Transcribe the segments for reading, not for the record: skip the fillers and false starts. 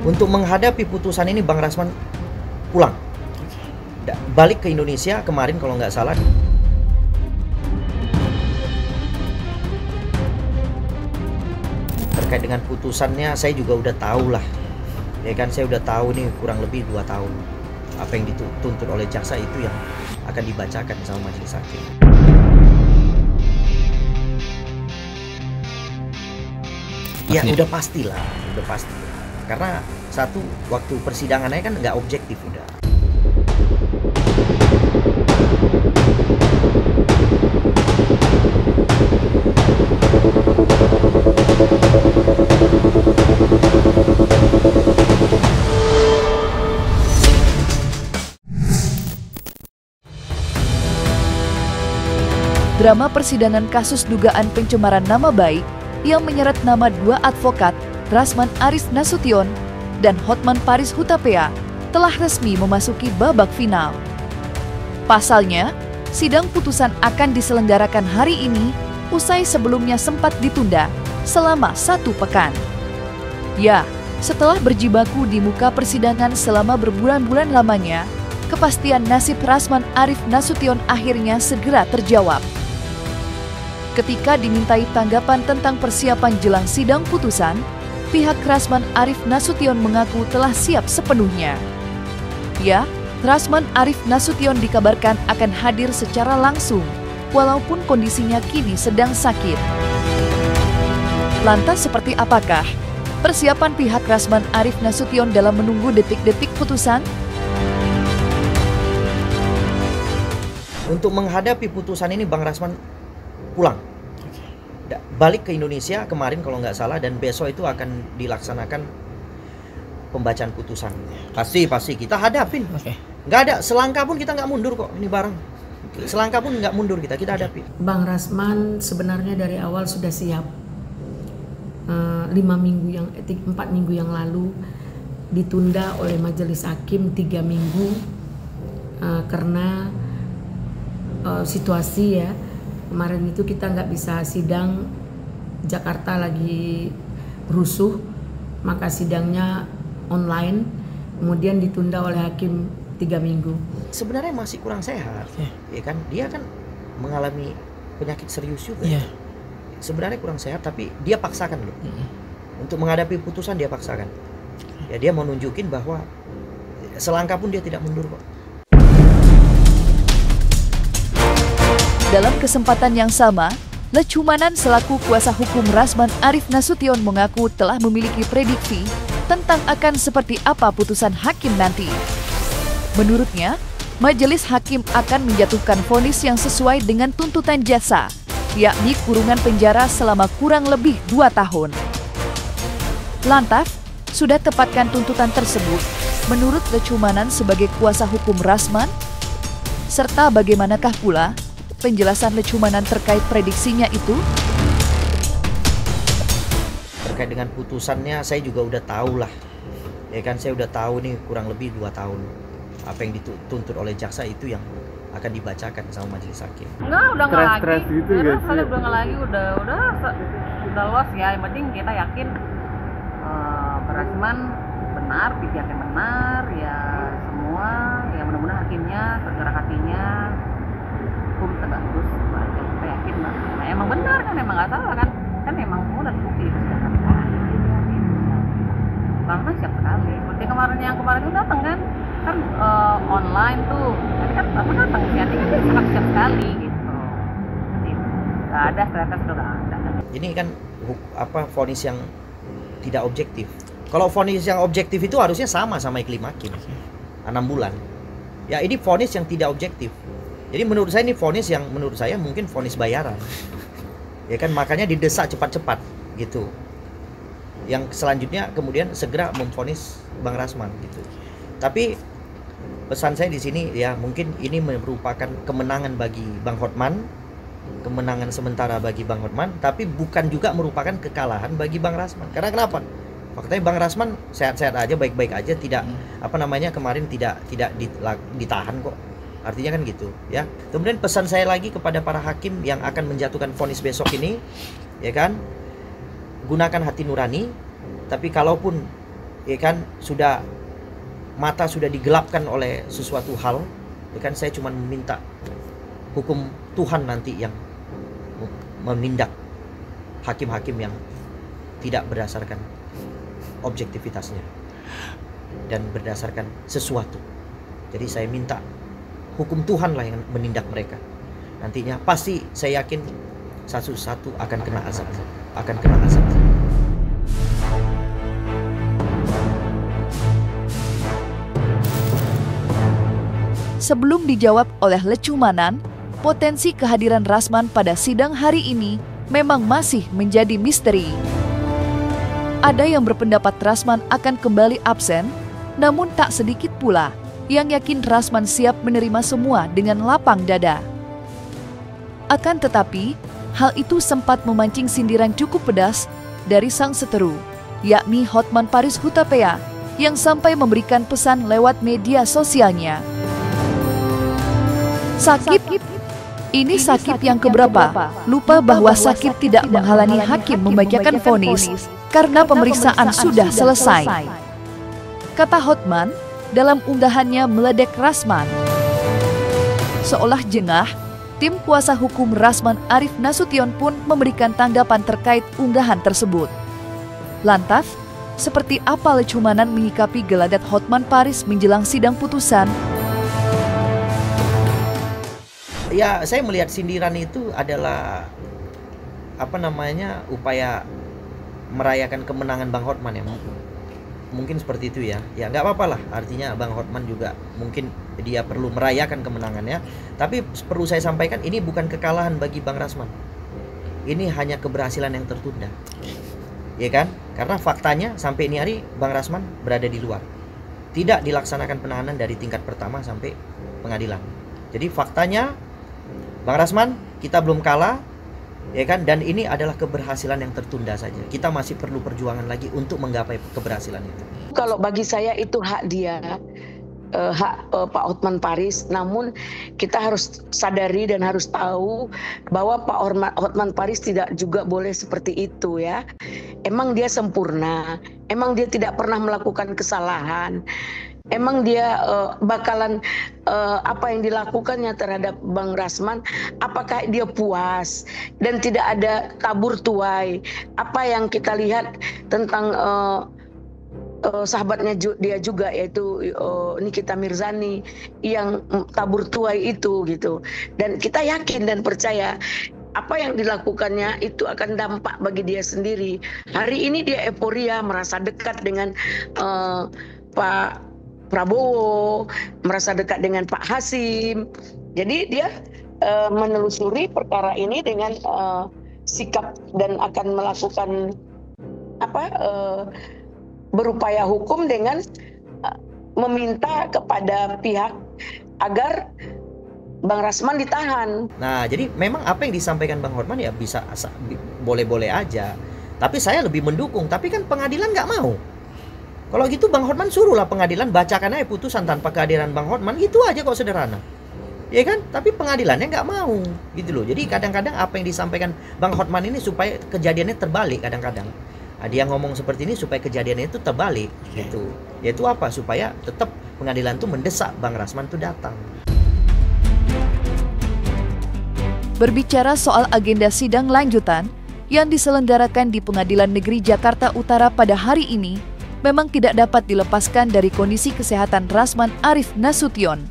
Untuk menghadapi putusan ini Bang Rasman pulang, balik ke Indonesia kemarin kalau nggak salah. Terkait dengan putusannya saya juga udah tahu lah, ya kan, saya udah tahu nih kurang lebih 2 tahun apa yang dituntut oleh jaksa itu yang akan dibacakan sama majelis hakim. Ya udah pastilah, udah pasti. Karena satu, waktu persidangannya kan nggak objektif udah. Drama persidangan kasus dugaan pencemaran nama baik yang menyeret nama 2 advokat, Rasman Arif Nasution dan Hotman Paris Hutapea, telah resmi memasuki babak final. Pasalnya, sidang putusan akan diselenggarakan hari ini, usai sebelumnya sempat ditunda selama 1 pekan. Ya, setelah berjibaku di muka persidangan selama berbulan-bulan lamanya, kepastian nasib Rasman Arif Nasution akhirnya segera terjawab. Ketika dimintai tanggapan tentang persiapan jelang sidang putusan, pihak Rasman Arif Nasution mengaku telah siap sepenuhnya. Ya, Rasman Arif Nasution dikabarkan akan hadir secara langsung, walaupun kondisinya kini sedang sakit. Lantas seperti apakah persiapan pihak Rasman Arif Nasution dalam menunggu detik-detik putusan? Untuk menghadapi putusan ini Bang Rasman pulang, balik ke Indonesia kemarin kalau nggak salah, dan besok itu akan dilaksanakan pembacaan putusan. Pasti kita hadapin. Nggak ada selangkah pun kita nggak mundur kok, ini barang. Selangkah pun nggak mundur kita hadapin. Bang Rasman sebenarnya dari awal sudah siap. 4 minggu yang lalu ditunda oleh majelis hakim 3 minggu karena situasi ya. Kemarin itu kita nggak bisa sidang, Jakarta lagi rusuh, maka sidangnya online, kemudian ditunda oleh hakim 3 minggu. Sebenarnya masih kurang sehat, ya kan? Dia kan mengalami penyakit serius juga. Sebenarnya kurang sehat, tapi dia paksakan loh. Untuk menghadapi putusan dia paksakan. Ya dia mau nunjukin bahwa selangkah pun dia tidak mundur kok. Dalam kesempatan yang sama, Lecumanan selaku kuasa hukum Rasman Arif Nasution mengaku telah memiliki prediksi tentang akan seperti apa putusan hakim nanti. Menurutnya, majelis hakim akan menjatuhkan vonis yang sesuai dengan tuntutan jaksa, yakni kurungan penjara selama kurang lebih 2 tahun. Lantas, sudah tepatkah tuntutan tersebut menurut Lecumanan sebagai kuasa hukum Rasman? Serta bagaimanakah pula penjelasan Lecumanan terkait prediksinya itu? Terkait dengan putusannya saya juga udah tahu lah, ya kan, saya udah tahu nih kurang lebih 2 tahun apa yang dituntut oleh jaksa itu yang akan dibacakan sama majelis hakim. Enggak, udah nggak lagi. Stres gitu udah gak sih? udah nggak lagi, udah luas ya. Yang penting kita yakin Rasman benar, pihaknya benar, ya semua, ya mudah-mudahan hakimnya tergerak hatinya, hukum terbagus, kita yakin lah. Nah, emang benar kan, emang nggak salah kan emang semua udah terbukti itu sudah kan. Bangsa siap sekali. Seperti kemarin itu datang kan online tuh, tadi kan apa datang sih, kan dia sangat siap sekali gitu. Nggak ada, ternyata sudah nggak ada. Ini kan vonis yang tidak objektif. Kalau vonis yang objektif itu harusnya sama Iklim Hakim, 6 bulan. Ya ini vonis yang tidak objektif. Jadi menurut saya ini vonis yang menurut saya mungkin vonis bayaran. Ya kan, makanya didesak cepat-cepat gitu. Yang selanjutnya kemudian segera memvonis Bang Rasman gitu. Tapi pesan saya di sini ya, mungkin ini merupakan kemenangan bagi Bang Hotman, kemenangan sementara bagi Bang Hotman, tapi bukan juga merupakan kekalahan bagi Bang Rasman. Karena kenapa? Faktanya Bang Rasman sehat-sehat aja, baik-baik aja, tidak kemarin tidak ditahan kok. Artinya kan gitu ya. Kemudian pesan saya lagi kepada para hakim yang akan menjatuhkan vonis besok ini, ya kan, gunakan hati nurani. Tapi kalaupun ya kan, sudah mata sudah digelapkan oleh sesuatu hal, ya kan, saya cuma meminta hukum Tuhan nanti yang menindak hakim-hakim yang tidak berdasarkan objektivitasnya dan berdasarkan sesuatu. Jadi saya minta hukum Tuhan lah yang menindak mereka. Nantinya pasti saya yakin satu-satu akan kena azab, akan kena azab. Sebelum dijawab oleh Lecumanan, potensi kehadiran Rasman pada sidang hari ini memang masih menjadi misteri. Ada yang berpendapat Rasman akan kembali absen, namun tak sedikit pula yang yakin Rasman siap menerima semua dengan lapang dada. Akan tetapi, hal itu sempat memancing sindiran cukup pedas dari sang seteru, yakni Hotman Paris Hutapea, yang sampai memberikan pesan lewat media sosialnya. Sakit, ini sakit yang keberapa? Lupa bahwa sakit tidak menghalangi hakim membacakan vonis karena pemeriksaan sudah selesai, kata Hotman dalam unggahannya meledek Rasman. Seolah jengah, tim kuasa hukum Rasman Arif Nasution pun memberikan tanggapan terkait unggahan tersebut. Lantas, seperti apa Lecumanan menyikapi gelagat Hotman Paris menjelang sidang putusan? Ya, saya melihat sindiran itu adalah upaya merayakan kemenangan Bang Hotman ya. Mungkin seperti itu ya. Ya nggak apa-apa lah. Artinya Bang Hotman juga mungkin dia perlu merayakan kemenangannya. Tapi perlu saya sampaikan, ini bukan kekalahan bagi Bang Rasman. Ini hanya keberhasilan yang tertunda. Ya kan? Karena faktanya sampai ini hari Bang Rasman berada di luar. Tidak dilaksanakan penahanan dari tingkat pertama sampai pengadilan. Jadi faktanya Bang Rasman, kita belum kalah, ya kan? Dan ini adalah keberhasilan yang tertunda saja. Kita masih perlu perjuangan lagi untuk menggapai keberhasilan itu. Kalau bagi saya itu hak dia, hak Pak Hotman Paris. Namun kita harus sadari dan harus tahu bahwa Pak Hotman Paris tidak juga boleh seperti itu ya. Emang dia sempurna, emang dia tidak pernah melakukan kesalahan. Emang dia bakalan apa yang dilakukannya terhadap Bang Rasman, apakah dia puas dan tidak ada tabur tuai? Apa yang kita lihat tentang sahabatnya dia juga, yaitu Nikita Mirzani yang tabur tuai itu gitu. Dan kita yakin dan percaya apa yang dilakukannya itu akan dampak bagi dia sendiri. Hari ini dia euforia, merasa dekat dengan Pak Prabowo, merasa dekat dengan Pak Hasim. Jadi dia menelusuri perkara ini dengan sikap dan akan melakukan berupaya hukum dengan meminta kepada pihak agar Bang Rasman ditahan. Nah, jadi memang apa yang disampaikan Bang Hotman ya bisa boleh-boleh aja. Tapi saya lebih mendukung. Tapi kan pengadilan nggak mau. Kalau gitu Bang Hotman suruhlah pengadilan bacakan aja putusan tanpa kehadiran Bang Hotman, gitu aja kok, sederhana. Ya kan? Tapi pengadilannya nggak mau, gitu loh. Jadi kadang-kadang apa yang disampaikan Bang Hotman ini supaya kejadiannya terbalik kadang-kadang. Nah, dia ngomong seperti ini supaya kejadiannya itu terbalik, gitu. Yaitu apa? Supaya tetap pengadilan itu mendesak Bang Rasman itu datang. Berbicara soal agenda sidang lanjutan yang diselenggarakan di Pengadilan Negeri Jakarta Utara pada hari ini, memang tidak dapat dilepaskan dari kondisi kesehatan Rasman Arif Nasution.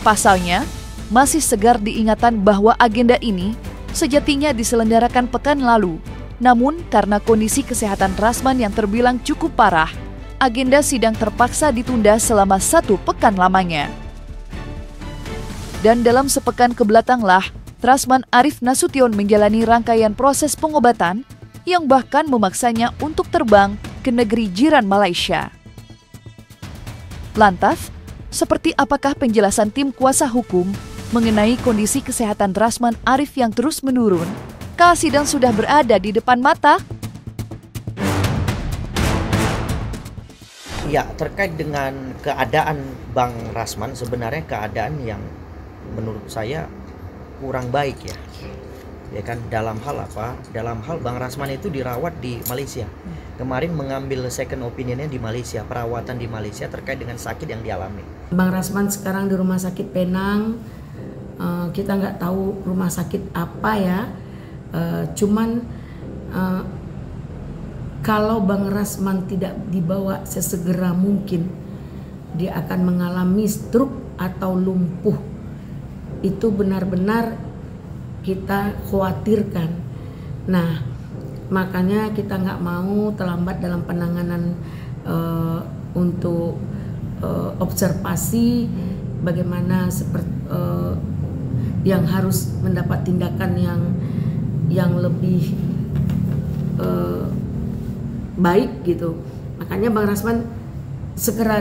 Pasalnya, masih segar diingatan bahwa agenda ini sejatinya diselenggarakan pekan lalu. Namun, karena kondisi kesehatan Rasman yang terbilang cukup parah, agenda sidang terpaksa ditunda selama 1 pekan lamanya. Dan dalam sepekan kebelakanglah, Rasman Arif Nasution menjalani rangkaian proses pengobatan yang bahkan memaksanya untuk terbang ke negeri jiran Malaysia. Lantas, seperti apakah penjelasan tim kuasa hukum mengenai kondisi kesehatan Rasman Arif yang terus menurun? Kala sidang sudah berada di depan mata. Ya, terkait dengan keadaan Bang Rasman, sebenarnya keadaan yang menurut saya kurang baik ya. ya kan, dalam hal apa? Dalam hal Bang Rasman itu dirawat di Malaysia. Kemarin mengambil second opinionnya di Malaysia, perawatan di Malaysia terkait dengan sakit yang dialami. Bang Rasman sekarang di Rumah Sakit Penang. Kita nggak tahu rumah sakit apa ya. Cuman kalau Bang Rasman tidak dibawa sesegera mungkin, dia akan mengalami stroke atau lumpuh. Itu benar-benar kita khawatirkan. Nah, makanya kita nggak mau terlambat dalam penanganan untuk observasi bagaimana seperti yang harus mendapat tindakan yang lebih baik gitu. Makanya Bang Rasman segera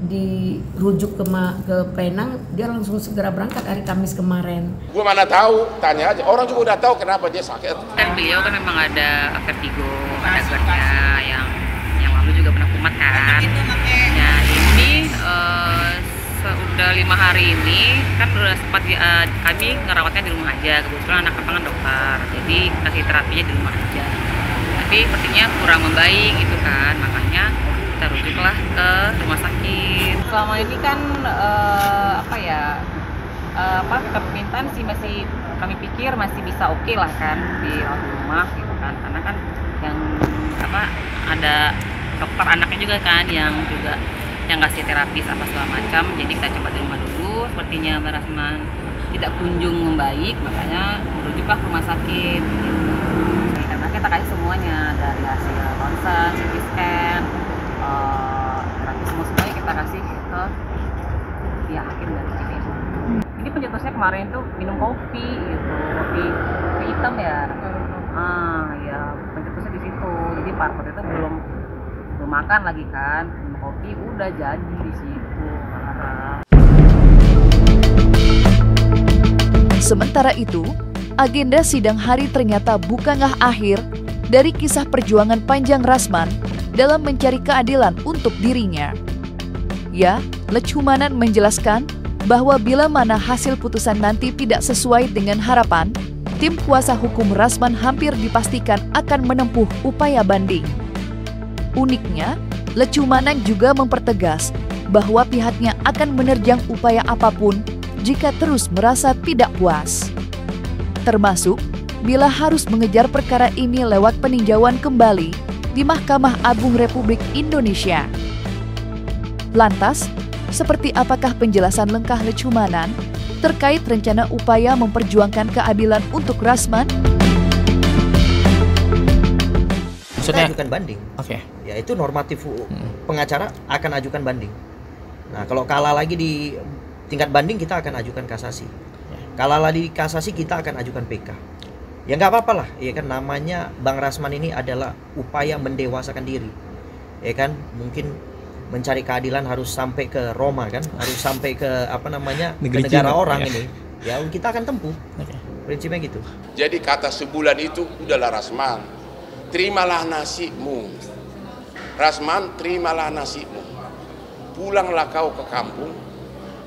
dirujuk ke Penang, dia langsung segera berangkat hari Kamis kemarin. Gue mana tahu, tanya aja. Orang juga udah tahu kenapa dia sakit. Kan beliau kan memang ada vertigo, ada GERD yang lalu juga pernah kumat kan. Nah ini udah 5 hari ini kan udah sempat kami ngerawatnya di rumah aja. Kebetulan anak kan dokter, jadi kasih terapinya di rumah aja. Tapi sepertinya kurang membaik gitu kan, makanya kita rujuklah ke rumah sakit. Selama ini kan permintaan sih masih kami pikir masih bisa oke lah kan di rumah gitu kan, karena kan yang ada dokter anaknya juga kan yang ngasih terapis apa segala macam. Jadi kita coba di rumah dulu. Sepertinya Bang Rasman tidak kunjung membaik, makanya merujuklah ke rumah sakit gitu. Karena kita kasih semuanya dari hasil ronsen, CT scan, terapi semuanya kita kasih ke pihak hakim dan ini. Ini pencetusnya kemarin tuh minum kopi gitu, kopi hitam ya. Ya pencetusnya di situ. Jadi partner itu belum makan lagi kan, minum kopi udah jadi di situ. Sementara itu, agenda sidang hari ternyata bukanlah akhir dari kisah perjuangan panjang Rasman dalam mencari keadilan untuk dirinya. Ya, Lechumanan menjelaskan bahwa bila mana hasil putusan nanti tidak sesuai dengan harapan, tim kuasa hukum Rasman hampir dipastikan akan menempuh upaya banding. Uniknya, Lechumanan juga mempertegas bahwa pihaknya akan menerjang upaya apapun jika terus merasa tidak puas. Termasuk bila harus mengejar perkara ini lewat peninjauan kembali di Mahkamah Agung Republik Indonesia. Lantas, seperti apakah penjelasan lengkap Lechumanan terkait rencana upaya memperjuangkan keadilan untuk Rasman? Kita ajukan banding. Oke. Ya itu normatif pengacara akan ajukan banding. Nah kalau kalah lagi di tingkat banding kita akan ajukan kasasi. Kalah lagi di kasasi kita akan ajukan PK. Ya nggak apa-apa lah, ya kan, namanya Bang Rasman ini adalah upaya mendewasakan diri. Ya kan, mungkin mencari keadilan harus sampai ke Roma kan, harus sampai ke ke negara orang ini. Ya kita akan tempuh. Prinsipnya gitu. Jadi kata sebulan itu udahlah Rasman, terimalah nasibmu. Rasman, terimalah nasibmu. Pulanglah kau ke kampung,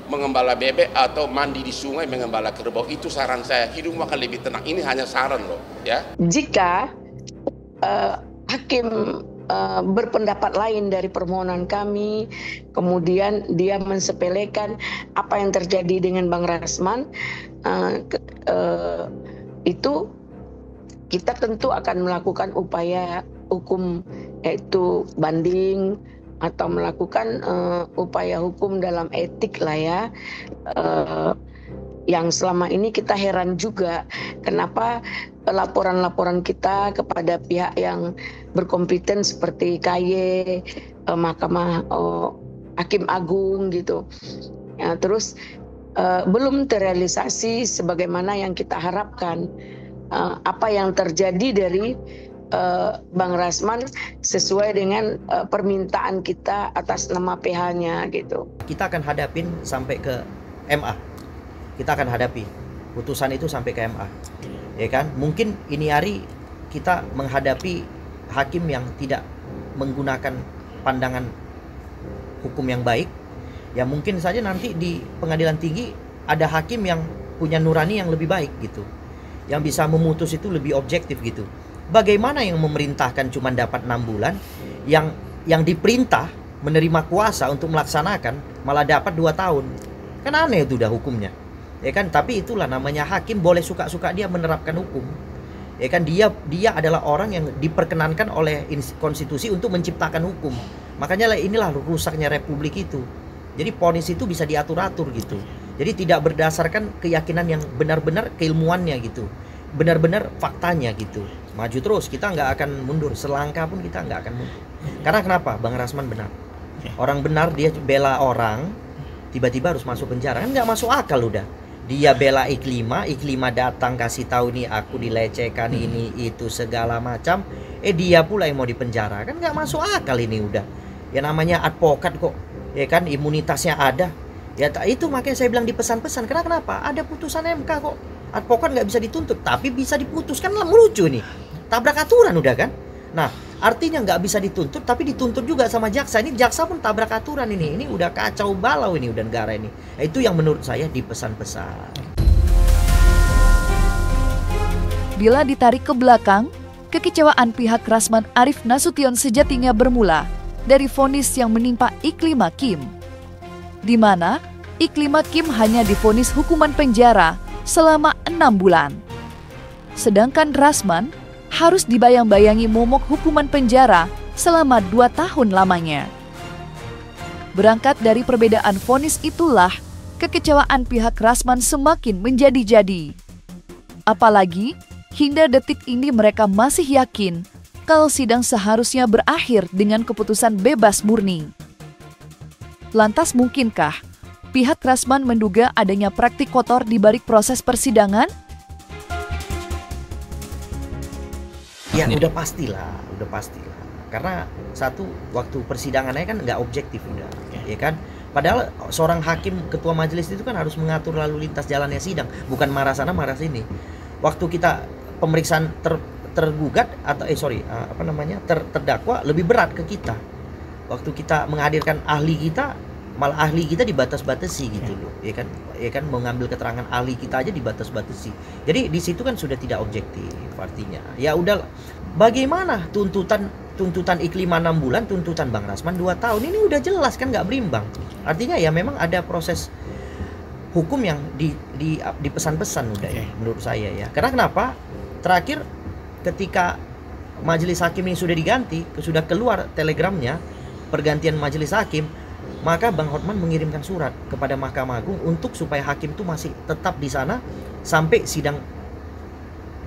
mengembala bebek atau mandi di sungai mengembala kerbau. Itu saran saya, hidupmu akan lebih tenang. Ini hanya saran loh ya. Jika hakim berpendapat lain dari permohonan kami, kemudian dia mensepelekan apa yang terjadi dengan Bang Rasman, itu kita tentu akan melakukan upaya hukum, yaitu banding atau melakukan upaya hukum dalam etik lah ya. Yang selama ini kita heran juga kenapa laporan-laporan kita kepada pihak yang berkompeten seperti KY, Mahkamah Hakim Agung gitu ya, terus belum terrealisasi sebagaimana yang kita harapkan. Apa yang terjadi dari Bang Rasman sesuai dengan permintaan kita atas nama PH-nya gitu. Kita akan hadapin sampai ke MA. Kita akan hadapi putusan itu sampai ke MA. Ya kan? Mungkin ini hari kita menghadapi hakim yang tidak menggunakan pandangan hukum yang baik. Ya mungkin saja nanti di pengadilan tinggi ada hakim yang punya nurani yang lebih baik gitu. yang bisa memutus itu lebih objektif gitu. Bagaimana yang memerintahkan cuma dapat 6 bulan, yang diperintah menerima kuasa untuk melaksanakan malah dapat 2 tahun. Kan aneh itu udah hukumnya. Ya kan, tapi itulah namanya hakim, boleh suka-suka dia menerapkan hukum. Ya kan, dia adalah orang yang diperkenankan oleh konstitusi untuk menciptakan hukum. Makanya inilah rusaknya republik itu. Jadi vonis itu bisa diatur-atur gitu. Jadi tidak berdasarkan keyakinan yang benar-benar keilmuannya gitu. Benar-benar faktanya gitu. Maju terus, kita nggak akan mundur. Selangkah pun kita nggak akan mundur. Karena kenapa? Bang Rasman benar. Orang benar dia bela orang, tiba-tiba harus masuk penjara. Kan nggak masuk akal udah. Dia bela Iklima datang kasih tahu nih aku dilecehkan ini itu segala macam. Dia pula yang mau dipenjara. Kan nggak masuk akal ini udah. Ya namanya advokat kok. Ya kan imunitasnya ada. Ya itu makanya saya bilang di pesan-pesan. Kenapa? Ada putusan MK kok. Advokat nggak bisa dituntut, tapi bisa diputuskan. Lah melucu nih. Tabrak aturan udah kan. Nah artinya nggak bisa dituntut, tapi dituntut juga sama jaksa. Ini jaksa pun tabrak aturan ini. Ini udah kacau balau ini udah negara ini. Nah, itu yang menurut saya di pesan-pesan. Bila ditarik ke belakang, kekecewaan pihak Rasman Arief Nasution sejatinya bermula dari vonis yang menimpa Iklima Kim, di mana Iklima Kim hanya divonis hukuman penjara selama 6 bulan. Sedangkan Rasman harus dibayang-bayangi momok hukuman penjara selama 2 tahun lamanya. Berangkat dari perbedaan vonis itulah, kekecewaan pihak Rasman semakin menjadi-jadi. Apalagi, hingga detik ini mereka masih yakin kalau sidang seharusnya berakhir dengan keputusan bebas murni. Lantas mungkinkah pihak Rasman menduga adanya praktik kotor di balik proses persidangan? Ya udah pastilah. Karena satu, waktu persidangannya kan nggak objektif udah, ya kan. Padahal seorang hakim ketua majelis itu kan harus mengatur lalu lintas jalannya sidang, bukan marah sana marah sini. Waktu kita pemeriksaan tergugat atau terdakwa lebih berat ke kita. Waktu kita menghadirkan ahli kita, malah ahli kita dibatas-batasi gitu loh, ya kan mengambil keterangan ahli kita aja dibatas-batasi. Jadi di situ kan sudah tidak objektif artinya. Ya udah, bagaimana tuntutan Iklima 6 bulan, tuntutan Bang Rasman 2 tahun, ini udah jelas kan nggak berimbang. Artinya ya memang ada proses hukum yang di pesan-pesan udah ya menurut saya ya. Karena kenapa? Terakhir ketika majelis hakim ini sudah diganti, sudah keluar telegramnya pergantian majelis hakim, maka Bang Hotman mengirimkan surat kepada Mahkamah Agung untuk supaya hakim itu masih tetap di sana sampai sidang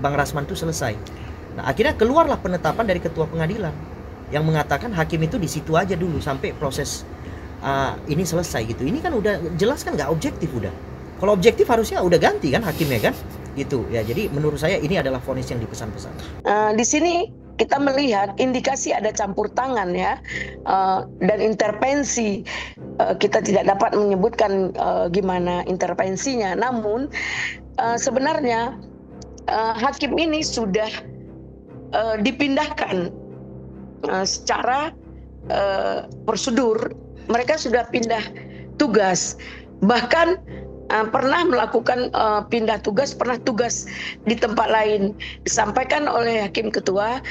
Bang Rasman itu selesai. Nah, akhirnya keluarlah penetapan dari ketua pengadilan yang mengatakan hakim itu di situ aja dulu sampai proses ini selesai gitu. Ini kan udah jelas kan nggak objektif udah. Kalau objektif harusnya udah ganti kan hakimnya kan, gitu ya. Jadi menurut saya ini adalah vonis yang dipesan-pesan. Di sini kita melihat indikasi ada campur tangan ya, dan intervensi. Kita tidak dapat menyebutkan gimana intervensinya, namun sebenarnya hakim ini sudah dipindahkan secara prosedur. Mereka sudah pindah tugas, bahkan pernah melakukan pindah tugas, pernah tugas di tempat lain. Disampaikan oleh hakim ketua,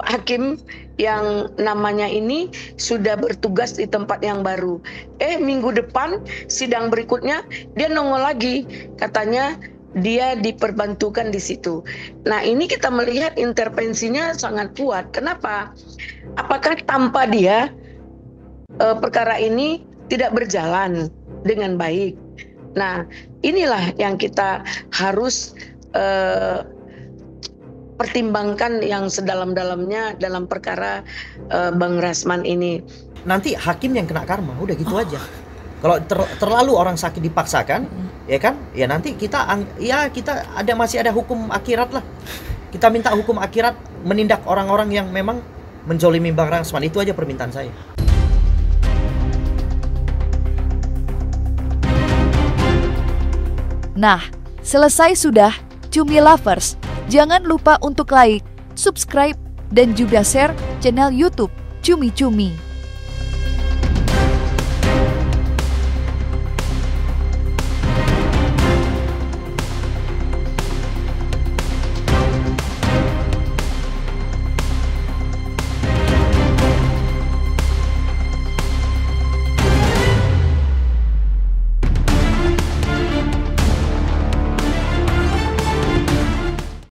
hakim yang namanya ini sudah bertugas di tempat yang baru. Minggu depan sidang berikutnya dia nongol lagi, katanya dia diperbantukan di situ. Nah, ini kita melihat intervensinya sangat kuat. Kenapa? Apakah tanpa dia perkara ini tidak berjalan dengan baik? Nah, inilah yang kita harus pertimbangkan yang sedalam-dalamnya dalam perkara Bang Rasman ini. Nanti hakim yang kena karma, udah gitu aja. Kalau terlalu orang sakit dipaksakan, ya kan? Ya nanti kita masih ada hukum akhirat lah. Kita minta hukum akhirat menindak orang-orang yang memang menzolimi Bang Rasman. Itu aja permintaan saya. Nah, selesai sudah Cumi Lovers. Jangan lupa untuk like, subscribe, dan juga share channel YouTube Cumi Cumi.